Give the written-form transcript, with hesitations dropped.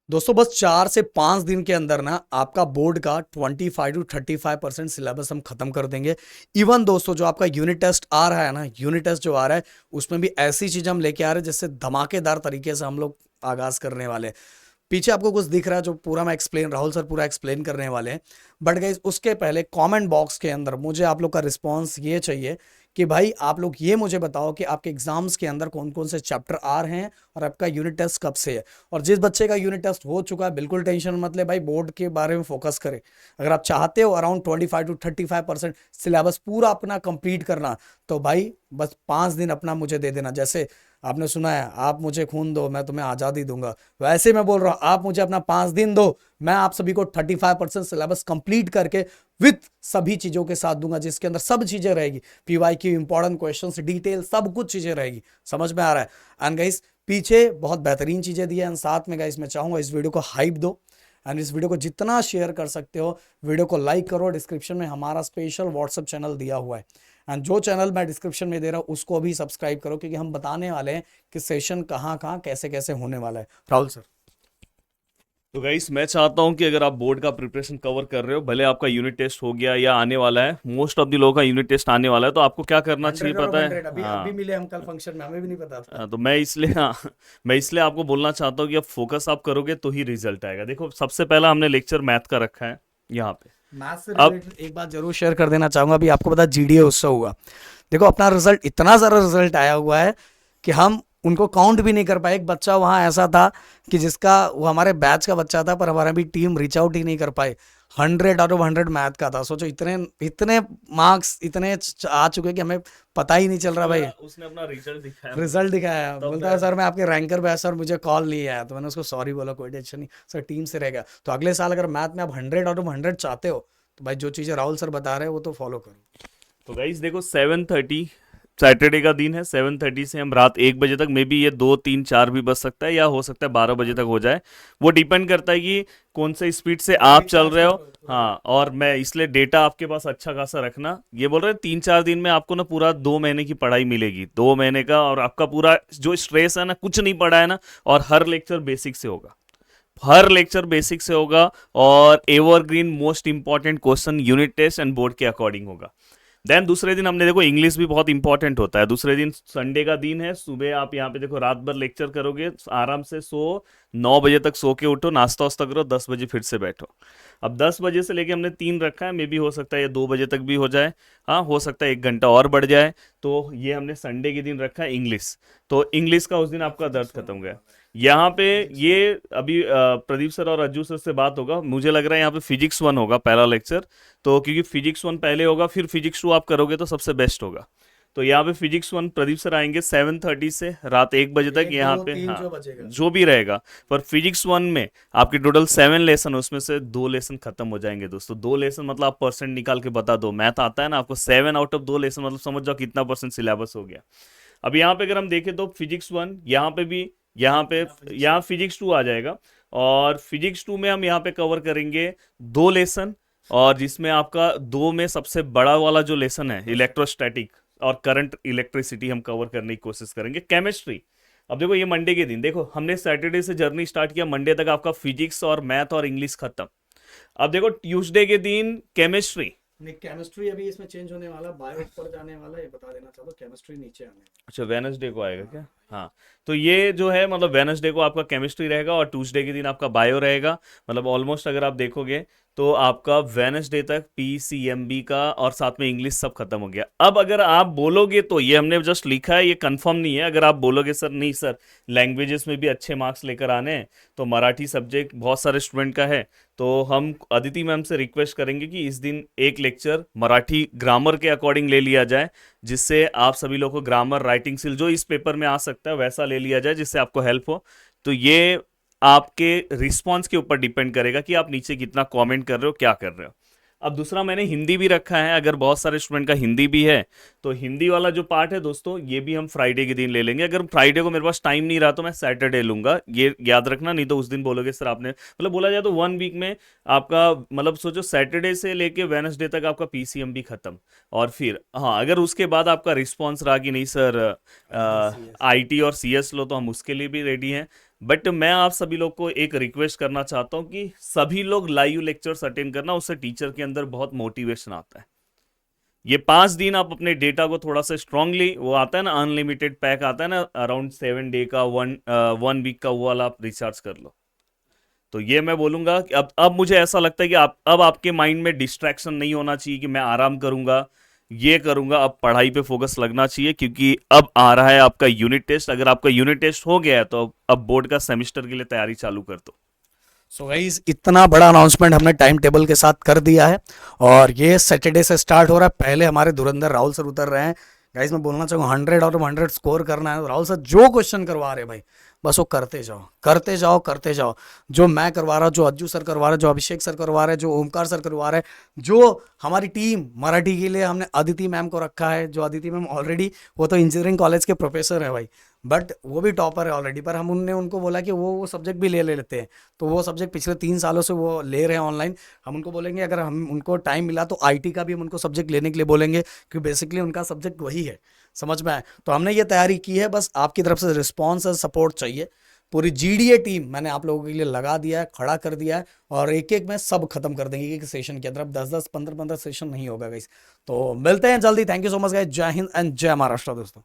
दोस्तों बस 4 से 5 दिन के अंदर ना आपका बोर्ड का 25 to 35% सिलेबस हम खत्म कर देंगे। इवन दोस्तों जो आपका यूनिट टेस्ट आ रहा है ना, यूनिट टेस्ट जो आ रहा है उसमें भी ऐसी चीज हम लेके आ रहे हैं जिससे धमाकेदार तरीके से हम लोग आगाज करने वाले हैं। पीछे आपको कुछ दिख रहा है जो पूरा मैं एक्सप्लेन, राहुल सर पूरा एक्सप्लेन करने वाले हैं। बट गाइस उसके पहले कमेंट बॉक्स के अंदर मुझे आप लोग का रिस्पांस ये चाहिए कि भाई आप लोग ये मुझे बताओ कि आपके एग्जाम्स के अंदर कौन कौन से चैप्टर आ रहे हैं और आपका यूनिट टेस्ट कब से है। और जिस बच्चे का यूनिट टेस्ट हो चुका है बिल्कुल टेंशन मत ले भाई, बोर्ड के बारे में फोकस करें। अगर आप चाहते हो अराउंड 25 to 35% सिलेबस पूरा अपना कंप्लीट करना, तो भाई बस 5 दिन अपना मुझे दे देना। जैसे आपने सुना है, आप मुझे खून दो मैं तुम्हें आजादी दूंगा, वैसे मैं बोल रहा हूं आप मुझे अपना 5 दिन दो, मैं आप सभी को 35% सिलेबस कंप्लीट करके विथ सभी चीजों के साथ दूंगा, जिसके अंदर सब चीजें रहेगी। पीवाईक्यू, इंपॉर्टेंट क्वेश्चंस, डिटेल, सब कुछ चीजें रहेगी। समझ में आ रहा है? एंड गाइस पीछे बहुत बेहतरीन चीजें दी है। एंड साथ में गाइस मैं चाहूंगा इस वीडियो को हाइप दो एंड इस वीडियो को जितना शेयर कर सकते हो वीडियो को लाइक करो। डिस्क्रिप्शन में हमारा स्पेशल व्हाट्सएप चैनल दिया हुआ है एंड जो चैनल मैं डिस्क्रिप्शन में दे रहा हूँ उसको भी सब्सक्राइब करो, क्योंकि हम बताने वाले हैं कि सेशन कहाँ कहाँ कैसे कैसे होने वाला है। राहुल सर। तो गाइस मैं चाहता हूं कि अगर आप बोर्ड का प्रिपरेशन कवर कर रहे हो, भले आपका यूनिट टेस्ट हो गया या आने वाला है, मोस्ट ऑफ द लोगों का यूनिट टेस्ट आने वाला है, तो आपको क्या करना चाहिए 100 और पता है? 100 अभी अभी हाँ। मिले हम कल फंक्शन में, हमें भी नहीं पता था। तो मैं इसलिए मैं इसलिए आपको बोलना चाहता हूँ कि अब फोकस आप करोगे तो ही रिजल्ट आएगा। देखो सबसे पहला हमने लेक्चर मैथ का रखा है यहाँ पे। मैथ से अब रिलेटेड एक बात जरूर शेयर कर देना चाहूंगा। अभी आपको पता जीडीए उत्सव हुआ, देखो अपना रिजल्ट इतना सारा रिजल्ट आया हुआ है कि हम उनको काउंट भी नहीं कर पाए। एक बच्चा वहां ऐसा था कि जिसका, वो हमारे बैच का बच्चा था पर हमारा भी टीम रीच आउट ही नहीं कर पाए। 100 आउट ऑफ 100 मैथ का था। सोचो इतने इतने मार्क्स इतने आ चुके कि हमें पता ही नहीं चल रहा भाई। उसने अपना रिजल्ट दिखाया मुझे। रिजल्ट दिखाया, तब बोलता है मैं सर मैं आपके रैंकर पे, सर मुझे कॉल नहीं आया। तो मैंने उसको सॉरी बोला, कोई टेंशन नहीं सर, टीम से रह गया। तो अगले साल अगर मैथ में आप 100 आउट ऑफ 100 चाहते हो तो भाई जो चीज़ें राहुल सर बता रहे हैं वो तो फॉलो करो। तो गाइस देखो 7:30 सैटरडे का दिन है। 7:30 से हम रात 1 बजे तक, मे बी ये 2 3 4 भी बज सकता है या हो सकता है 12 बजे तक हो जाए। वो डिपेंड करता है कि कौन से स्पीड से आप चल रहे हो। हाँ, और मैं इसलिए डेटा आपके पास अच्छा खासा रखना। ये बोल रहे हैं 3 4 दिन में आपको ना पूरा 2 महीने की पढ़ाई मिलेगी, 2 महीने का, और आपका पूरा जो स्ट्रेस है ना, कुछ नहीं पढ़ा है ना, और हर लेक्चर बेसिक से होगा। हर लेक्चर बेसिक से होगा और evergreen most important question unit test and board के अकॉर्डिंग होगा। देन दूसरे दिन हमने देखो इंग्लिश भी बहुत इंपॉर्टेंट होता है। दूसरे दिन संडे का दिन है, सुबह आप यहाँ पे देखो रात भर लेक्चर करोगे, आराम से सो, 9 बजे तक सो के उठो, नाश्ता वास्ता करो, 10 बजे फिर से बैठो। अब 10 बजे से लेके हमने 3 रखा है, मे भी हो सकता है ये 2 बजे तक भी हो जाए। हाँ, हो सकता है 1 घंटा और बढ़ जाए। तो ये हमने संडे के दिन रखा है इंग्लिश। तो इंग्लिश का उस दिन आपका दर्द खत्म हो गया। यहाँ पे ये अभी प्रदीप सर और अज्जू सर से बात होगा, मुझे लग रहा है यहाँ पे फिजिक्स 1 होगा पहला लेक्चर। तो क्योंकि फिजिक्स 1 पहले होगा, फिर फिजिक्स 2 आप करोगे तो सबसे बेस्ट होगा। तो यहाँ पे फिजिक्स 1 प्रदीप सर आएंगे 7:30 से रात 1 बजे तक एक यहाँ दो पे। तीन हाँ, जो बचेगा। जो भी रहेगा। पर फिजिक्स 1 में आपकी टोटल 7 लेसन, उसमें से 2 लेसन खत्म हो जाएंगे दोस्तों। 2 लेसन मतलब आप परसेंट निकाल के बता दो, मैथ आता है ना आपको, 7 आउट ऑफ 2 लेसन मतलब समझ जाओ कितना परसेंट सिलेबस हो गया। अब यहाँ पे अगर हम देखें तो फिजिक्स 1 यहाँ पे भी, यहाँ पे, यहाँ फिजिक्स 2 आ जाएगा। और फिजिक्स 2 में हम यहाँ पे कवर करेंगे 2 लेसन, और जिसमें आपका 2 में सबसे बड़ा वाला जो लेसन है इलेक्ट्रोस्टैटिक और करंट इलेक्ट्रिसिटी हम कवर करने की कोशिश करेंगे। केमिस्ट्री, अब देखो ये मंडे के दिन, देखो हमने सैटरडे से जर्नी स्टार्ट किया, मंडे तक आपका फिजिक्स और मैथ और इंग्लिश खत्म। अब देखो ट्यूसडे के दिन केमिस्ट्री। नहीं, केमिस्ट्री अभी इसमें चेंज होने वाला, बायो ऊपर जाने वाला, ये बता देना चाहता हूँ, केमिस्ट्री नीचे आने अच्छा, वेनसडे को आएगा वाला। क्या? हाँ। तो ये जो है मतलब वेनसडे को आपका केमिस्ट्री रहेगा और ट्यूसडे के दिन आपका बायो रहेगा। मतलब ऑलमोस्ट अगर आप देखोगे तो आपका वेनसडे तक पीसीएमबी का और साथ में इंग्लिश सब खत्म हो गया। अब अगर आप बोलोगे तो, ये हमने जस्ट लिखा है, ये कंफर्म नहीं है, अगर आप बोलोगे सर नहीं सर लैंग्वेजेस में भी अच्छे मार्क्स लेकर आने हैं, तो मराठी सब्जेक्ट बहुत सारे स्टूडेंट का है, तो हम अदिति मैम से रिक्वेस्ट करेंगे कि इस दिन एक लेक्चर मराठी ग्रामर के अकॉर्डिंग ले लिया जाए, जिससे आप सभी लोगों को ग्रामर, राइटिंग स्किल जो इस पेपर में आ सकता है वैसा ले लिया जाए, जिससे आपको हेल्प हो। तो ये आपके रिस्पॉन्स के ऊपर डिपेंड करेगा कि आप नीचे कितना कमेंट कर रहे हो, क्या कर रहे हो। अब दूसरा मैंने हिंदी भी रखा है, अगर बहुत सारे स्टूडेंट का हिंदी भी है, तो हिंदी वाला जो पार्ट है दोस्तों ये भी हम फ्राइडे के दिन ले लेंगे। अगर फ्राइडे को मेरे पास टाइम नहीं रहा तो मैं सैटरडे लूंगा, ये याद रखना, नहीं तो उस दिन बोलोगे सर आपने, मतलब बोला जाए तो 1 वीक में आपका, मतलब सोचो सैटरडे से लेके वेनसडे तक आपका पीसीएम भी खत्म। और फिर हाँ, अगर उसके बाद आपका रिस्पॉन्स रहा कि नहीं सर आईटी सीएस। आईटी और सीएस लो, तो हम उसके लिए भी रेडी हैं। बट मैं आप सभी लोग को एक रिक्वेस्ट करना चाहता हूँ कि सभी लोग लाइव लेक्चर्स अटेंड करना, उससे टीचर के अंदर बहुत मोटिवेशन आता है। ये 5 दिन आप अपने डेटा को थोड़ा सा स्ट्रांगली, वो आता है ना अनलिमिटेड पैक आता है ना अराउंड 7 डे का, 1 वीक का, वो वाला आप रिचार्ज कर लो। तो ये मैं बोलूंगा कि अब मुझे ऐसा लगता है कि अब आपके माइंड में डिस्ट्रैक्शन नहीं होना चाहिए कि मैं आराम करूंगा, ये करूंगा। अब पढ़ाई पे फोकस लगना चाहिए, क्योंकि अब आ रहा है आपका यूनिट टेस्ट। अगर आपका यूनिट टेस्ट हो गया है तो अब बोर्ड का सेमेस्टर के लिए तैयारी चालू कर दो। सो गाइस, इतना बड़ा अनाउंसमेंट हमने टाइम टेबल के साथ कर दिया है और ये सैटरडे से स्टार्ट हो रहा है। पहले हमारे धुरंधर राहुल सर उतर रहे हैं। गाइस मैं बोलना चाहूँगा 100 और 100 स्कोर करना है तो राहुल सर जो क्वेश्चन करवा रहे हैं भाई, बस वो करते जाओ करते जाओ करते जाओ। जो मैं करवा रहा हूँ, जो अज्जू सर करवा रहे हैं, जो अभिषेक सर करवा रहे हैं, जो ओमकार सर करवा रहे हैं, जो हमारी टीम मराठी के लिए हमने अदिति मैम को रखा है, जो अदिति मैम ऑलरेडी, वो तो इंजीनियरिंग कॉलेज के प्रोफेसर है भाई, बट वो भी टॉपर है ऑलरेडी। पर हम उनने उनको बोला कि वो सब्जेक्ट भी ले लेते हैं, तो वो सब्जेक्ट पिछले 3 सालों से वो ले रहे हैं ऑनलाइन। हम उनको बोलेंगे अगर हम उनको टाइम मिला तो आईटी का भी हम उनको सब्जेक्ट लेने के लिए बोलेंगे, क्योंकि बेसिकली उनका सब्जेक्ट वही है। समझ में आए? तो हमने ये तैयारी की है, बस आपकी तरफ से रिस्पॉन्स और सपोर्ट चाहिए। पूरी जीडीए टीम मैंने आप लोगों के लिए लगा दिया है, खड़ा कर दिया है, और एक एक में सब खत्म कर देंगे एक सेशन के अंदर। अब 10-10 15-15 सेशन नहीं होगा गाइस। तो मिलते हैं जल्दी। Thank you so much guys. जय हिंद एंड जय महाराष्ट्र दोस्तों।